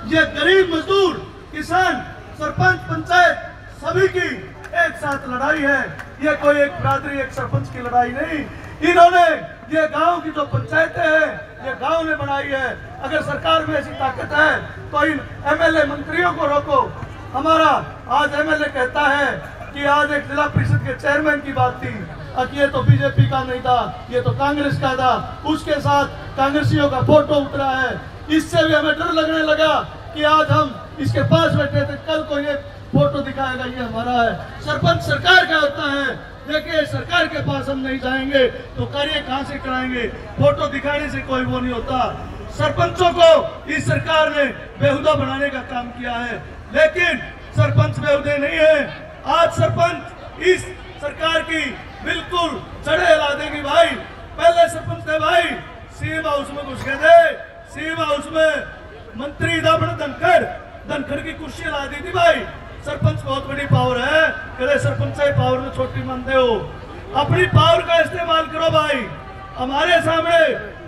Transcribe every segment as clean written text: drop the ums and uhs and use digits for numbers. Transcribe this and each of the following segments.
ये गरीब मजदूर किसान सरपंच पंचायत सभी की एक साथ लड़ाई है। ये कोई एक बिरादरी एक सरपंच की लड़ाई नहीं। इन्होंने ये गांव की जो पंचायतें हैं ये गांव ने बनाई है। अगर सरकार में ऐसी ताकत है तो इन एमएलए मंत्रियों को रोको। हमारा आज एमएलए कहता है कि आज एक जिला परिषद के चेयरमैन की बात थी, अब ये तो बीजेपी का नहीं था, ये तो कांग्रेस का था, उसके साथ कांग्रेसियों का फोटो उतरा है। इससे भी हमें डर लगने लगा कि आज हम इसके पास बैठे थे, कल को ये फोटो दिखाएगा ये हमारा है। सरपंच सरकार का होता है। देखिए सरकार के पास हम नहीं जाएंगे तो कार्य कहां से कराएंगे? फोटो दिखाने से कोई वो नहीं होता। सरपंचों को इस सरकार ने बेहुदा बनाने का काम किया है, लेकिन सरपंच बेहुदे नहीं है। आज सरपंच इस सरकार की बिल्कुल जड़ें हिला देगी भाई। पहले सरपंच थे भाई सीएम हाउस में घुस गए थे, सीएम हाउस में मंत्री धनखड़ की कुर्सी ला दी थी भाई। सरपंच बहुत बड़ी पावर है, कहे सरपंच पावर में छोटी मानते हो। अपनी पावर का इस्तेमाल करो भाई। हमारे सामने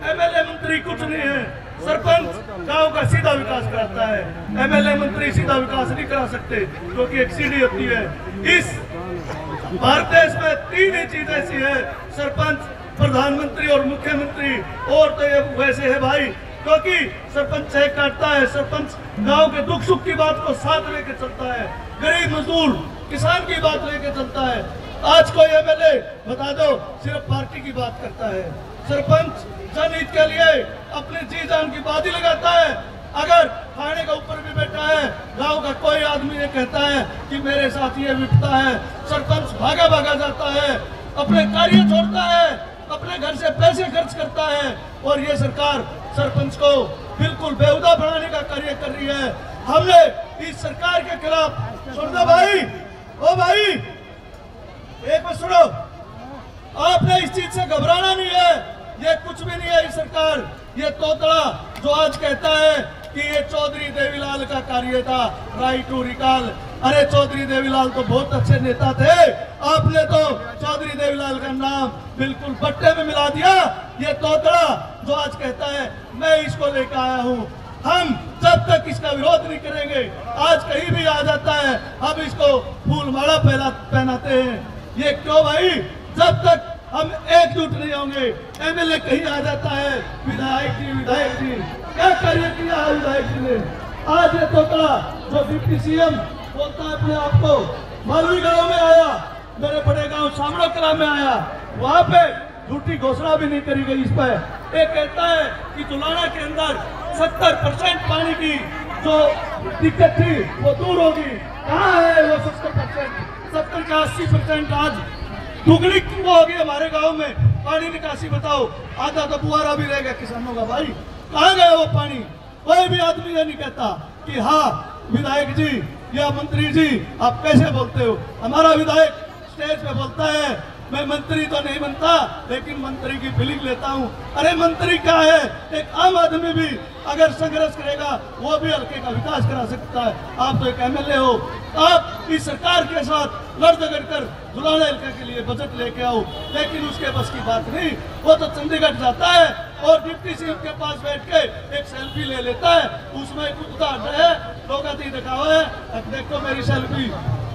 एमएलए मंत्री कुछ नहीं है। सरपंच गांव का सीधा विकास कराता है, एमएलए मंत्री सीधा विकास नहीं करा सकते क्योंकि एक सीढ़ी होती है। इस भारत देश में तीन ही चीज ऐसी है, सरपंच, प्रधानमंत्री और मुख्यमंत्री। और तो ये वैसे है भाई क्योंकि सरपंच चेक काटता है, सरपंच गांव के दुख सुख की बात को साथ लेके चलता है, गरीब मजदूर किसान की बात लेके चलता है। आज कोई एमएलए बता दो सिर्फ पार्टी की बात करता है। सरपंच जनहित के लिए अपनी जी जान की बात ही लगाता है। अगर खाने का ऊपर भी बैठा है, गांव का कोई आदमी ये कहता है कि मेरे साथ ये विपता है, सरपंच भागा भागा जाता है, अपने कार्य छोड़ता है, अपने घर से पैसे खर्च करता है। और ये सरकार सरपंच को बिल्कुल बेहुदा बनाने का कार्य कर रही है। हमने इस सरकार के खिलाफ सुन दो भाई, ओ भाई एक बात सुनो, आपने इस चीज से घबराना नहीं है। ये कुछ भी नहीं है। इस सरकार ये तोतला जो आज कहता है कि ये चौधरी देवीलाल का कार्य था, राइट टू रिकॉल। अरे चौधरी देवीलाल तो बहुत अच्छे नेता थे, आपने तो चौधरी देवीलाल का नाम बिल्कुल बट्टे में मिला दिया। ये तोतला जो आज कहता है मैं इसको लेकर आया हूँ, हम जब तक इसका विरोध नहीं करेंगे, आज कहीं भी आ जाता है हम इसको फूल माला पहनाते हैं। ये क्यों भाई? जब तक हम एकजुट नहीं होंगे। एमएलए कहीं आ जाता है, विधायक जी क्या कार्य किया है विधायक जी ने? आज ये तोतला जो डिप्टी सीएम बोलता है अपने आप को, मालवी गांव में आया, मेरे बड़े गांव सामड़ो कला में आया, वहां पे झूठी घोषणा भी नहीं करी गई इस पर। एक कहता है कि जुलाना के अंदर 70% पानी की जो दिक्कत थी वो दूर होगी। कहाँ है वो 70%? 70 का 80% आज दुगनी होगी हमारे गांव में पानी निकासी। बताओ, आधा तो बुआरा भी रह गया किसानों का भाई, कहाँ गया वो पानी? कोई भी आदमी ये नहीं कहता कि हाँ विधायक जी या मंत्री जी आप कैसे बोलते हो। हमारा विधायक स्टेज पे बोलता है मैं मंत्री तो नहीं बनता लेकिन मंत्री की फीलिंग लेता हूँ। अरे मंत्री क्या है, एक आम आदमी भी अगर संघर्ष करेगा वो भी हल्के का विकास करा सकता है। आप तो एक एमएलए हो, आप इस सरकार के साथ लड़ झगड़ कर जुलाना हल्के के लिए बजट लेके आओ, लेकिन उसके बस की बात नहीं। वो तो चंडीगढ़ जाता है और डिप्टी सीएम के पास बैठ के एक सेल्फी ले लेता है, उसमें कुछ उदाहरण है, लोग दिखावा है, अब देखो मेरी सेल्फी।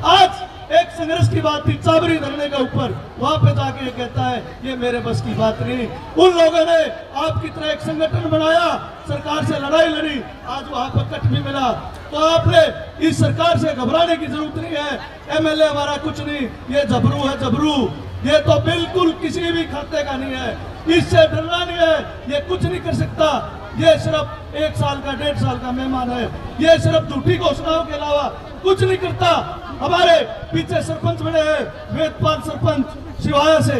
आज एक संघर्ष की बात थी चाबरी धरने के ऊपर, वहां पे जाके ये कहता है ये मेरे बस की बात नहीं। उन लोगों ने आपकी तरह एक संगठन बनाया, सरकार से लड़ाई लड़ी, आज वहां पर कट भी मिला। तो आपने इस सरकार से घबराने की जरूरत नहीं है। एमएलए हमारा कुछ नहीं, ये जबरू है जबरू, ये तो बिल्कुल किसी भी खाते का नहीं है, इससे डरना नहीं है, ये कुछ नहीं कर सकता। ये सिर्फ 1 साल का 1.5 साल का मेहमान है, ये सिर्फ झूठी घोषणाओं के अलावा कुछ नहीं करता। हमारे पीछे सरपंच बने हैं, वेदपाल सरपंच सिवाया से,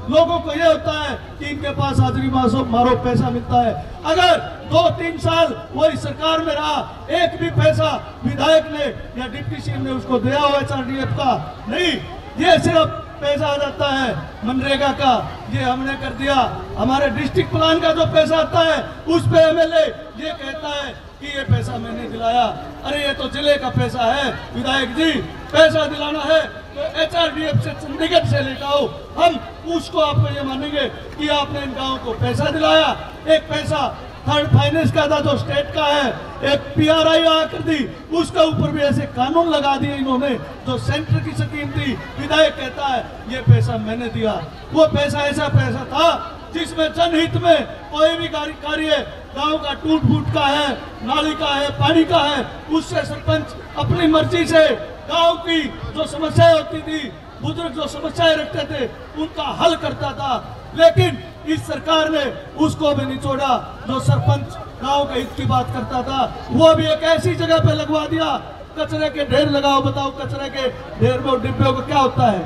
लोगों को यह होता है कि इनके पास हाजिरी मारो पैसा मिलता है। अगर 2-3 साल वो इस सरकार में रहा, एक भी पैसा विधायक ने या डिप्टी सीएम ने उसको दिया हुआ HRDF का नहीं, ये सिर्फ पैसा आ जाता है मनरेगा का, ये हमने कर दिया। हमारे डिस्ट्रिक्ट प्लान का जो पैसा आता है उस पे एमएलए ये कहता है कि ये पैसा मैंने दिलाया। अरे ये तो जिले का पैसा है विधायक जी, पैसा दिलाना है तो HRDF से चंडीगढ़ से लेकर आओ, हम उसको आपको ये मानेंगे कि आपने इन गाँव को पैसा दिलाया। एक पैसा थर्ड फाइनेंस का था जो स्टेट का है, एक PRI आकर दी, उसके ऊपर भी ऐसे कानून लगा दिए इन्होंने। जो सेंटर की स्कीम थी, विधायक कहता है ये पैसा मैंने दिया, वो पैसा ऐसा पैसा था जिसमें जनहित में कोई भी कार्य गांव का टूट फूट का है, नाली का है, पानी का है, उससे सरपंच अपनी मर्जी से गांव की जो समस्याएं होती थी, बुजुर्ग जो समस्याएं रखते थे, उनका हल करता था। लेकिन इस सरकार ने उसको भी नहीं छोड़ा। जो सरपंच गांव के हित की बात करता था, वो भी एक ऐसी जगह पे लगवा दिया, कचरे के ढेर लगाओ। बताओ कचरे के ढेर में डिब्बे को क्या होता है?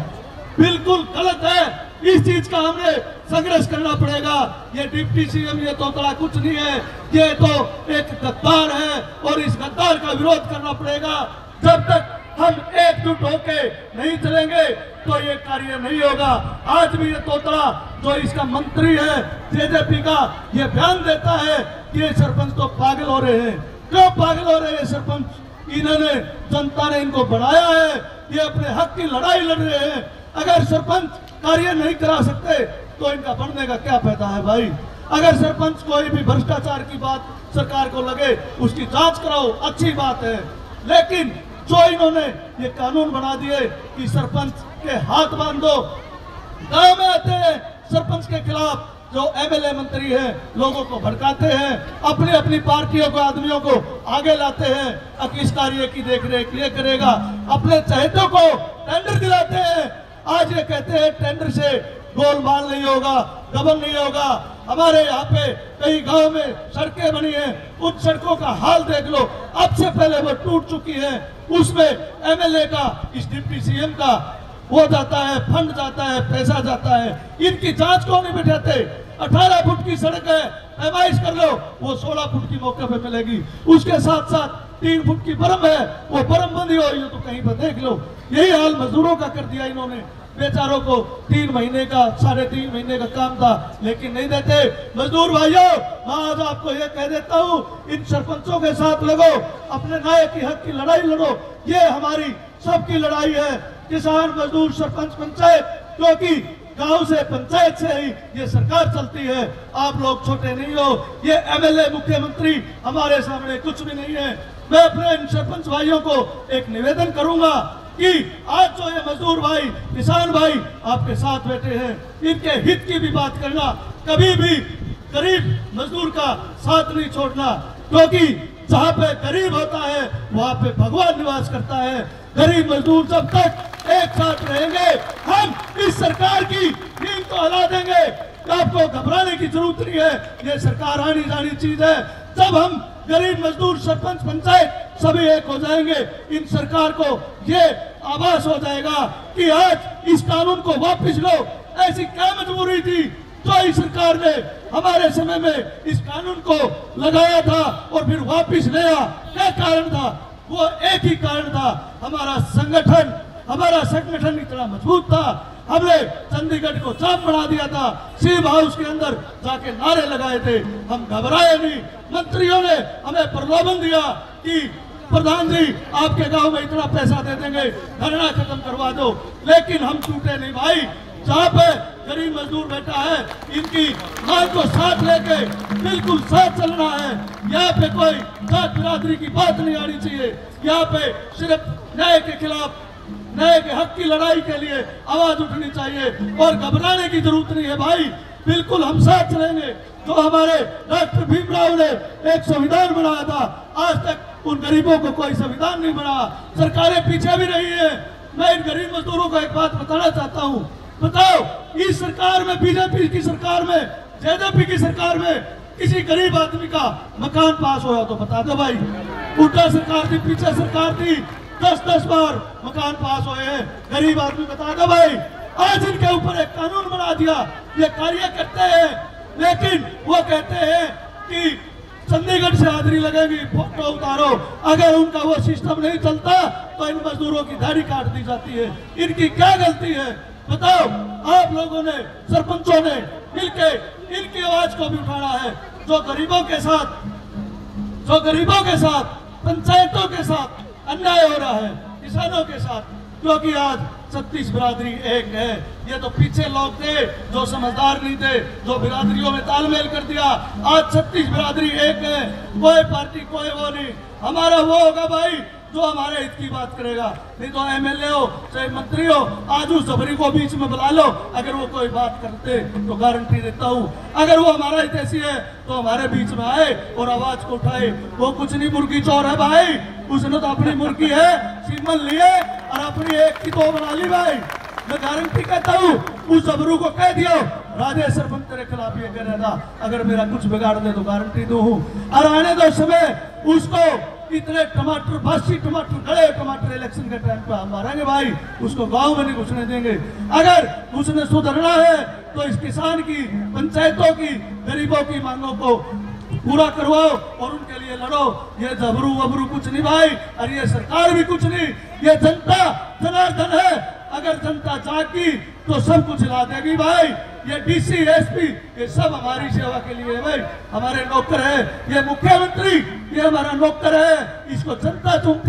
बिल्कुल गलत है। इस चीज का हमें संघर्ष करना पड़ेगा। ये डिप्टी CM ये तोतला कुछ नहीं है, ये तो एक गद्दार है और इस गद्दार का विरोध करना पड़ेगा। जब तक हम एकजुट होके नहीं चलेंगे तो ये कार्य नहीं होगा। आज भी ये तोतला जो इसका मंत्री है JJP का, ये बयान देता है कि ये सरपंच तो पागल हो रहे हैं। क्यों पागल हो रहे हैं सरपंच? इन्होंने, जनता ने इनको बढ़ाया है, ये अपने हक की लड़ाई लड़ रहे हैं। अगर सरपंच कार्य नहीं करा सकते तो इनका बढ़ने का क्या फायदा है भाई? अगर सरपंच कोई भी भ्रष्टाचार की बात सरकार को लगे, उसकी जांच कराओ, अच्छी बात है। लेकिन जो इन्होंने ये कानून बना दिए कि सरपंच के हाथ बांधो, गांव में आते हैं सरपंच के खिलाफ जो MLA मंत्री हैं, लोगों को भड़काते हैं, अपनी अपनी पार्टियों को, आदमियों को आगे लाते हैं, अब इस कार्य की देखरेख ये करेगा, अपने चहेतों को टेंडर दिलाते हैं। आज ये कहते हैं टेंडर से गोलमाल नहीं होगा, डबल नहीं होगा। हमारे यहाँ पे कई गांव में सड़कें बनी हैं, उन सड़कों का हाल देख लो, अब से पहले वो टूट चुकी है। उसमें MLA का, इस डिप्टी CM का वो जाता है, फंड जाता है, पैसा जाता है। इनकी जांच क्यों नहीं बिठाते? 18 फुट की सड़क है, पैमाइश कर लो, वो 16 फुट की मौके पे मिलेगी। उसके साथ साथ 3 फुट की बर्म है, वो बर्म बंदी हो तो कहीं पर देख लो। यही हाल मजदूरों का कर दिया इन्होंने। बेचारों को 3 महीने का, 3.5 महीने का काम था, लेकिन नहीं देते। मजदूर भाइयों, मैं आज आपको ये कह देता हूँ, इन सरपंचों के साथ लगो, अपने न्याय की हक की लड़ाई लड़ो। ये हमारी सबकी लड़ाई है, किसान, मजदूर, सरपंच, पंचायत, क्योंकि गांव से, पंचायत से ही ये सरकार चलती है। आप लोग छोटे नहीं हो। ये MLA, मुख्यमंत्री हमारे सामने कुछ भी नहीं है। मैं अपने इन सरपंच भाइयों को एक निवेदन करूंगा कि आज जो ये मजदूर भाई, किसान भाई आपके साथ बैठे हैं, इनके हित की भी बात करना, कभी भी गरीब मजदूर का साथ नहीं छोड़ना, क्योंकि जहाँ पे गरीब होता है वहाँ पे भगवान निवास करता है। गरीब मजदूर जब तक एक साथ रहेंगे, हम इस सरकार की नींद को हिला देंगे। आपको घबराने की जरूरत नहीं है, ये सरकार आनी जानी चीज है। जब हम गरीब मजदूर, सरपंच, पंचायत सभी एक हो जाएंगे, इन सरकार को ये आभास हो जाएगा कि आज इस कानून को वापस लो। ऐसी क्या मजबूरी थी जो इस सरकार ने हमारे समय में इस कानून को लगाया था और फिर वापस लिया? क्या कारण था? वो एक ही कारण था, हमारा संगठन इतना मजबूत था। हमने चंडीगढ़ को जाम बना दिया था, सीम हाउस के अंदर जाके नारे लगाए थे, हम घबराए नहीं। मंत्रियों ने हमें प्रलोभन दिया कि प्रधान जी आपके गांव में इतना पैसा दे देंगे, धरना खत्म करवा दो, लेकिन हम टूटे नहीं भाई। जहाँ पे गरीब मजदूर बैठा है, इनकी मांग को साथ लेके बिल्कुल साथ चलना है। यहाँ पे कोई जात बिरादरी की बात नहीं आनी चाहिए। यहाँ पे सिर्फ न्याय के खिलाफ, न्याय के हक की लड़ाई के लिए आवाज उठनी चाहिए और घबराने की जरूरत नहीं है भाई। बिल्कुल हम साथ चलेंगे। जो हमारे डॉक्टर भीमराव ने एक संविधान बनाया था, आज तक उन गरीबों को कोई संविधान नहीं बना। सरकारें पीछे भी रही है। मैं इन गरीब मजदूरों को एक बात बताना चाहता हूँ। बताओ, इस सरकार में, बीजेपी की सरकार में, JJP की सरकार में किसी गरीब आदमी का मकान पास होया तो बता दो भाई। उल्टा सरकार थी, पीछे सरकार थी, 10-10 बार मकान पास हुए हैं। गरीब आदमी बता दो भाई। आज इनके ऊपर एक कानून बना दिया, ये कार्य करते हैं, लेकिन वो कहते हैं कि चंडीगढ़ से हाजिरी लगेगी, फोटो उतारो। अगर उनका वो सिस्टम नहीं चलता तो इन मजदूरों की दाढ़ी काट दी जाती है। इनकी क्या गलती है बताओ? आप लोगों ने, सरपंचों ने मिलके इनकी आवाज को भी उठाना है। जो गरीबों के साथ, पंचायतों के साथ अन्याय हो रहा है, किसानों के साथ, क्योंकि आज 36 बिरादरी एक है। ये तो पीछे लोग थे जो समझदार नहीं थे, जो बिरादरियों में तालमेल कर दिया। आज 36 बिरादरी एक है, कोई पार्टी कोई वो नहीं। हमारा वो होगा भाई जो हमारे हित की बात करेगा, नहीं तो एमएलए हो चाहे मंत्री हो, आज उस जबरी को बीच में बुला लो। अगर वो कोई बात करते तो गारंटी देता हूँ, अगर वो हमारा हितैषी है तो हमारे बीच में आए और आवाज को उठाए। वो कुछ नहीं मुर्गी चोर है भाई, उसने तो अपनी मुर्गी है सीमन लिए और अपनी एक की दो बना ली भाई। मैं गारंटी कहता हूँ, उस जबरू को कह दियो राधे सरपंच तेरे खिलाफ ये कह रहा था, अगर मेरा कुछ बिगाड़ दे तो गारंटी दो हूँ। और आने दो समय उसको इतने टमाटर 82 टमाटर गड़े टमाटर इलेक्शन के टाइम पे हम मारेंगे भाई, उसको गांव में नहीं घुसने देंगे। अगर उसने सुधरना है तो इस किसान की, पंचायतों की, गरीबों की मांगों को पूरा करवाओ और उनके लिए लड़ो। ये जबरू वबरू कुछ नहीं भाई, और ये सरकार भी कुछ नहीं। ये जनता जनार्दन है, अगर जनता जागी तो सब कुछ ला देगी भाई। ये डीसी एसपी ये सब हमारी सेवा के लिए है भाई, हमारे नौकर है। ये मुख्यमंत्री ये हमारा नौकर है, इसको जनता चुनती